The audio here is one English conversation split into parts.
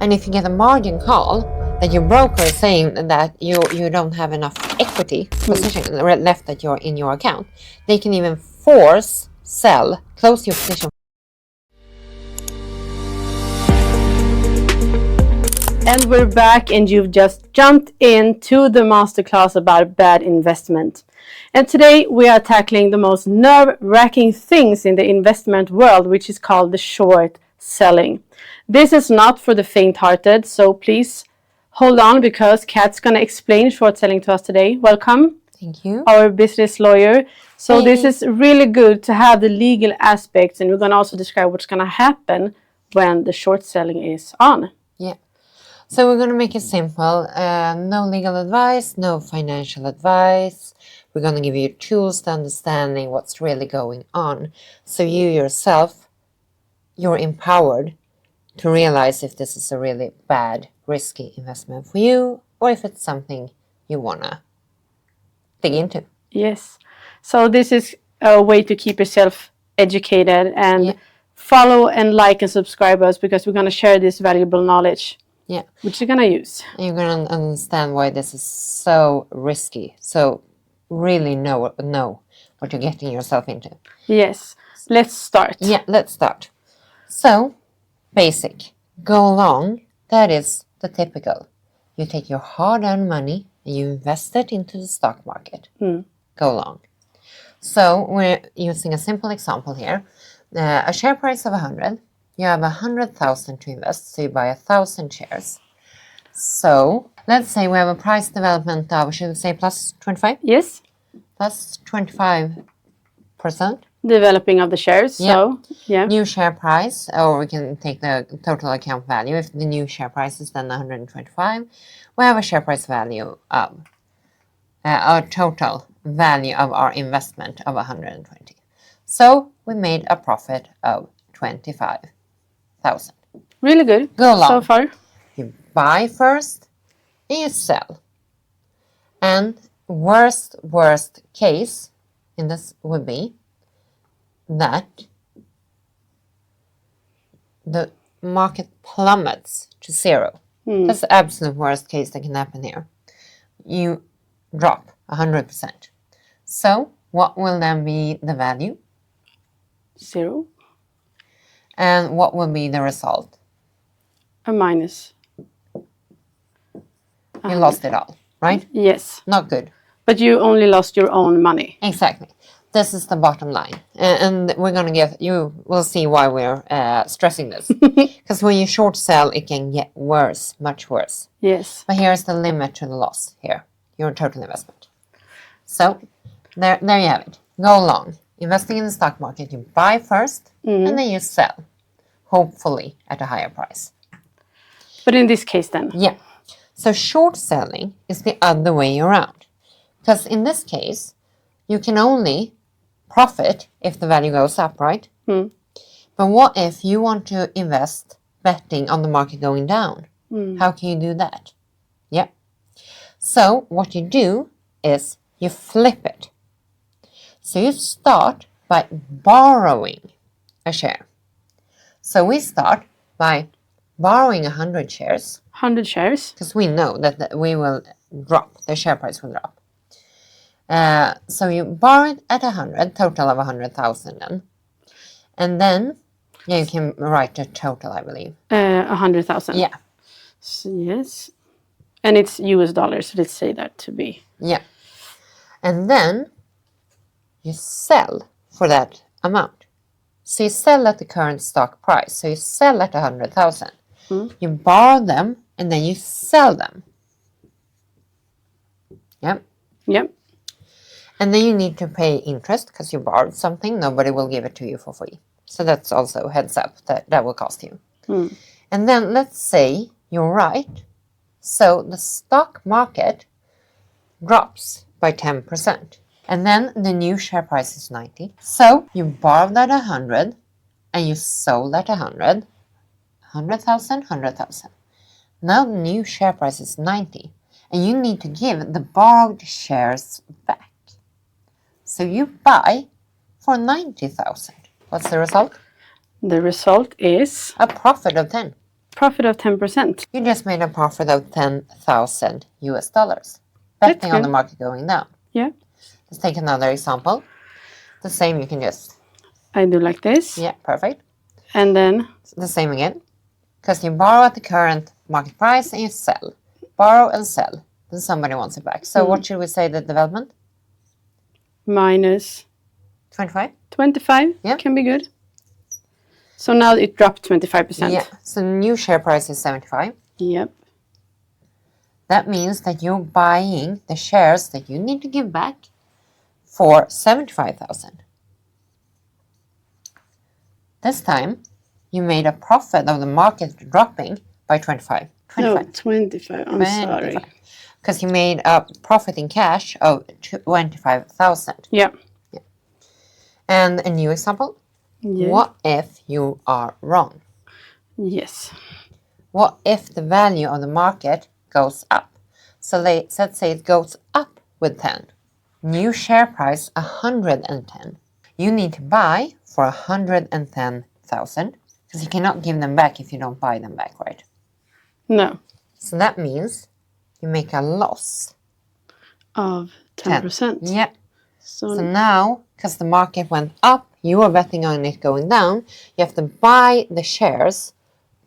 And if you get a margin call that your broker is saying that you don't have enough equity position left that you're in your account, they can even force sell, close your position. And we're back, and you've just jumped into the masterclass about bad investment. And today we are tackling the most nerve-wracking things in the investment world, which is called the short selling. This is not for the faint-hearted, so please hold on, because Kat's going to explain short selling to us today. Welcome. Thank you. Our business lawyer. So Hey. this is really good to have the legal aspects, and we're going to also describe what's going to happen when the short selling is on. Yeah. So we're going to make it simple. No legal advice, no financial advice. We're going to give you tools to understanding what's really going on. So you yourself, you're empowered to realize if this is a really bad, risky investment for you, or if it's something you want to dig into. Yes. So this is a way to keep yourself educated and follow and like and subscribe us, because we're going to share this valuable knowledge. Yeah. Which you're going to use. And you're going to understand why this is so risky. So really know what you're getting yourself into. Yes. Let's start. Yeah, let's start. So, basic. Go long. That is the typical. You take your hard-earned money and you invest it into the stock market. Go long. So, we're using a simple example here. A share price of 100. You have 100,000 to invest, so you buy 1,000 shares. So, let's say we have a price development of, should we say plus 25? Yes. Plus 25%. Developing of the shares. Yeah. So, yeah. New share price, or we can take the total account value. If the new share price is then 125, we have a share price value of a total value of our investment of 120. So, we made a profit of 25,000. Really good. Go long. So far. You buy first and you sell. And worst case in this would be that the market plummets to zero. That's the absolute worst case that can happen here. You drop 100%. So what will then be the value? 0. And what will be the result? A minus. You lost it all, right? Yes. Not good. But you only lost your own money. Exactly. This is the bottom line. And we're going to get, you will see why we're stressing this. Because when you short sell, it can get worse, much worse. Yes. But here's the limit to the loss here, your total investment. So there you have it. Go long. Investing in the stock market, you buy first and then you sell, hopefully at a higher price. But in this case then? Yeah. So short selling is the other way around. Because in this case, you can only profit if the value goes up, right? But what if you want to invest betting on the market going down? How can you do that? Yeah. So what you do is you flip it. So you start by borrowing a share. So we start by borrowing 100 shares. 100 shares. Because we know that we will drop, the share price will drop. So you borrow it at 100, total of 100,000 then. And then you can write a total, I believe. 100,000. Yeah. So, yes. And it's US dollars, let's say that to be. Yeah. And then you sell for that amount. So you sell at the current stock price. So you sell at 100,000. You borrow them and then you sell them. Yep. Yep. And then you need to pay interest because you borrowed something. Nobody will give it to you for free. So that's also heads up that will cost you. And then let's say you're right. So the stock market drops by 10%. And then the new share price is 90. So you borrowed at 100 and you sold at 100. 100,000, 100,000. Now the new share price is 90. And you need to give the borrowed shares back. So you buy for 90,000. What's the result? The result is A profit of 10. Profit of 10%. You just made a profit of $10,000 That's betting on the good. market going down. Yeah. Let's take another example. The same, you can just, I do like this. yeah, perfect. And then The same again. Because you borrow at the current market price and you sell. Borrow and sell. Then somebody wants it back. So what should we say the development? minus 25? 25 Yeah. can be good. So now it dropped 25%. Yeah. So new share price is 75. Yep. That means that you're buying the shares that you need to give back for 75,000. This time, you made a profit of the market dropping by 25. No, 25. I'm sorry. Because you made a profit in cash of 25,000. Yeah. And a new example. Yeah. What if you are wrong? Yes. What if the value of the market goes up? So let's say it goes up with 10. New share price 110. You need to buy for 110,000 because you cannot give them back if you don't buy them back, right? No. So that means you make a loss Of 10%. Yeah. So So now, because the market went up, you are betting on it going down, you have to buy the shares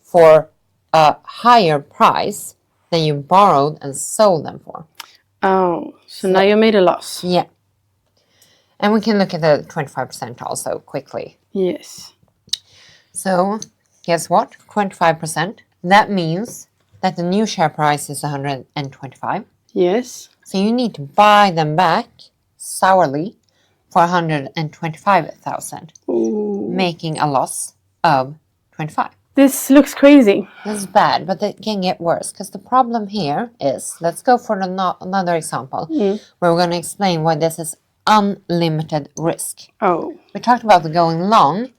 for a higher price than you borrowed and sold them for. so now you made a loss. Yeah. And we can look at the 25% also quickly. Yes. So, guess what? 25%. That means that the new share price is 125. Yes. So you need to buy them back sourly for 125,000, making a loss of 25. This looks crazy. This is bad, but it can get worse because the problem here is, let's go for another example where we're going to explain why this is unlimited risk. Oh. We talked about the going long,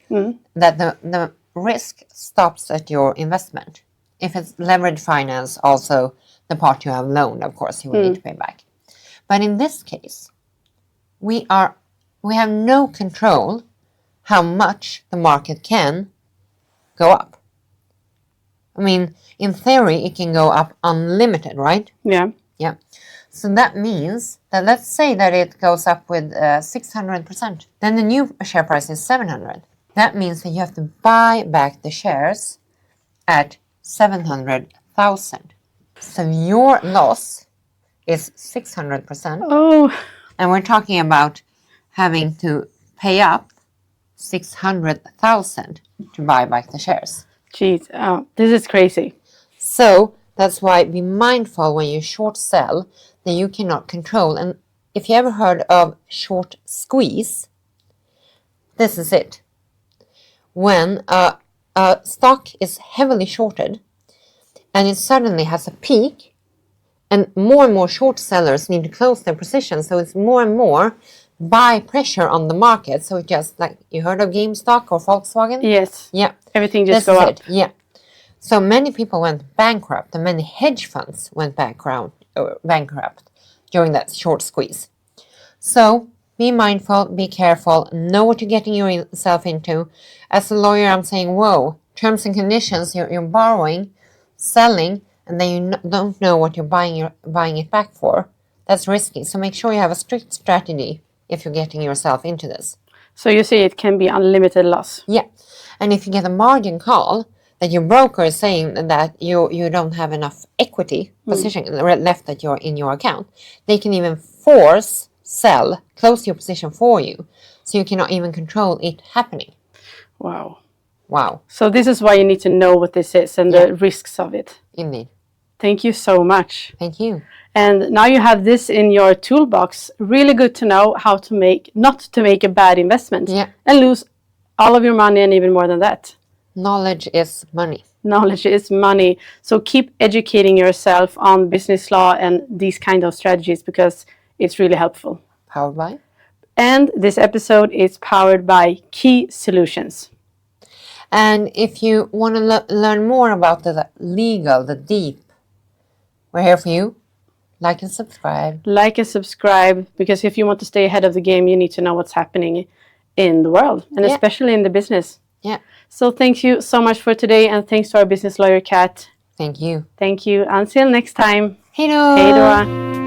that the risk stops at your investment. If it's leveraged finance, also the part you have loaned, of course, you will need to pay back. But in this case, we have no control how much the market can go up. I mean, in theory, it can go up unlimited, right? Yeah. Yeah. So that means that let's say that it goes up with 600%. Then the new share price is 700. That means that you have to buy back the shares at 700,000. So your loss is 600%. Oh. And we're talking about having to pay up 600,000 to buy back the shares. Jeez. This is crazy. So that's why be mindful when you short sell that you cannot control. And if you ever heard of short squeeze, this is it. When a stock is heavily shorted and it suddenly has a peak and more short sellers need to close their positions, so it's more and more buy pressure on the market. So it just, like, you heard of GameStop or Volkswagen? Yes. Yeah. Everything just This go is up. it. Yeah. So many people went bankrupt and many hedge funds went bankrupt during that short squeeze. So be mindful, be careful, know what you're getting yourself into. As a lawyer, I'm saying, whoa, terms and conditions, you're borrowing, selling, and then you don't know what you're buying it back for. That's risky. So make sure you have a strict strategy if you're getting yourself into this. So you say it can be unlimited loss. Yeah. And if you get a margin call that your broker is saying that you don't have enough equity position left in your account, they can even close your position for you. So you cannot even control it happening. Wow. Wow. So this is why you need to know what this is and the risks of it. Indeed. Thank you so much. Thank you. And now you have this in your toolbox. Really good to know how to not to make a bad investment and lose all of your money and even more than that. Knowledge is money. Knowledge is money. So keep educating yourself on business law and these kind of strategies because it's really helpful. Powered by? And this episode is powered by Key Solutions. And if you want to learn more about the legal, the deep, we're here for you. Like and subscribe. Like and subscribe, because if you want to stay ahead of the game, you need to know what's happening in the world and especially in the business. Yeah. So thank you so much for today, and thanks to our business lawyer, Kat. Thank you. Thank you. Until next time. Hej då! Hej då!